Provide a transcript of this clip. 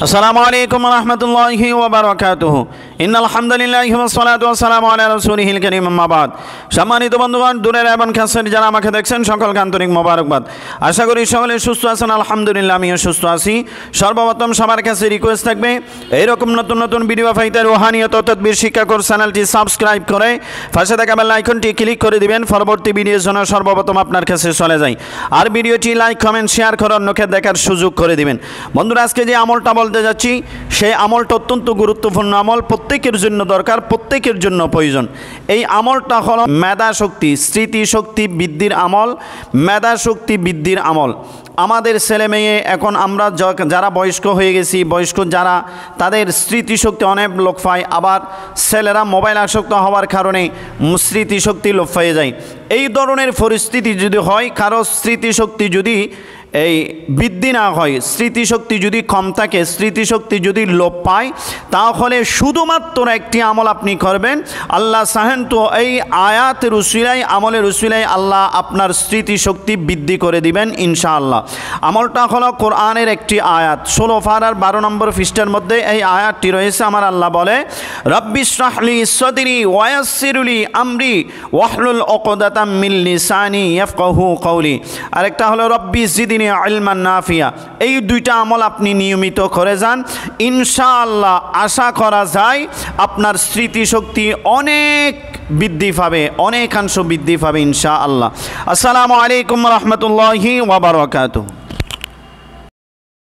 আসসালামু আলাইকুম ওয়া রাহমাতুল্লাহি ওয়া বারাকাতুহু। ইন্নাল হামদুলিল্লাহি ওয়াস সালাতু ওয়াস সালামু আলা রাসূলিহিল কারীম, আম্মা বাদ। সম্মানিত বন্ধুগণ, দূরের এবং কাছের যারা আমাকে দেখছেন সকলকে আন্তরিক মোবারকবাদ। আশা করি সকলে সুস্থ আছেন। আলহামদুলিল্লাহ, আমিও সুস্থ আছি। সর্বপ্রথম সবার কাছে রিকোয়েস্ট থাকবে, এইরকম নতুন নতুন ভিডিও পাইতে রুহানিয়ত ও তাদবির শিক্ষা কোর্স চ্যানেলটি সাবস্ক্রাইব করে পাশে থাকা বেল আইকনটি ক্লিক করে দিবেন, পরবর্তী ভিডিওর জন্য সর্বপ্রথম আপনার কাছে চলে যায়। আর ভিডিওটি লাইক, কমেন্ট, শেয়ার করে অন্যকে দেখার সুযোগ করে দিবেন। বন্ধুরা, আজকে যে আমলটা বলতে যাচ্ছি সেই আমলটা অত্যন্ত গুরুত্বপূর্ণ আমল, প্রত্যেকের জন্য দরকার, প্রত্যেকের জন্য প্রয়োজন। এই আমলটা হলো মেধা শক্তি, স্মৃতিশক্তি বৃদ্ধির আমল, মেধা শক্তি বৃদ্ধির আমল। আমাদের ছেলে মেয়ে এখন আমরা যারা বয়স্ক হয়ে গেছি, বয়স্ক যারা, তাদের স্মৃতিশক্তি অনেক লোপ পায়। আবার ছেলেরা মোবাইল আসক্ত হওয়ার কারণে স্মৃতিশক্তি লোপ পেয়ে যায়। এই ধরনের পরিস্থিতি যদি হয়, কারো স্মৃতিশক্তি যদি এই বৃদ্ধি না হয়, স্মৃতিশক্তি যদি কম থাকে, স্মৃতিশক্তি যদি লোপ পায়, তাহলে শুধুমাত্র একটি আমল আপনি করবেন। আল্লাহ চাহেন তো এই আয়াতের উসিলায়, আমলের উসিলায় আল্লাহ আপনার স্মৃতিশক্তি বৃদ্ধি করে দিবেন ইনশাআল্লাহ। আমলটা হলো কোরআনের একটি আয়াত, 16 পারার 12 নম্বর পৃষ্ঠার মধ্যে এই আয়াতটি রয়েছে। আমার আল্লাহ বলে, রব্বি ইশরাহলি সাদরি ওয়া ইয়াসসিরলি আমরি ওয়াহলুল উকদাতাম মিন লিসানি ইয়াফকাহু কওলি। আরেকটা হলো রব্বি জিদনি ইলমান নাফিয়া। এই দুইটা আমল আপনি নিয়মিত করে যান, ইনশাআল্লাহ আশা করা যায় আপনার স্মৃতিশক্তি অনেক বৃদ্ধি পাবে, অনেকাংশ বৃদ্ধি পাবে ইনশাআল্লাহ। আসসালামু আলাইকুম ওয়া রাহমাতুল্লাহি ওয়া বারাকাতুহু।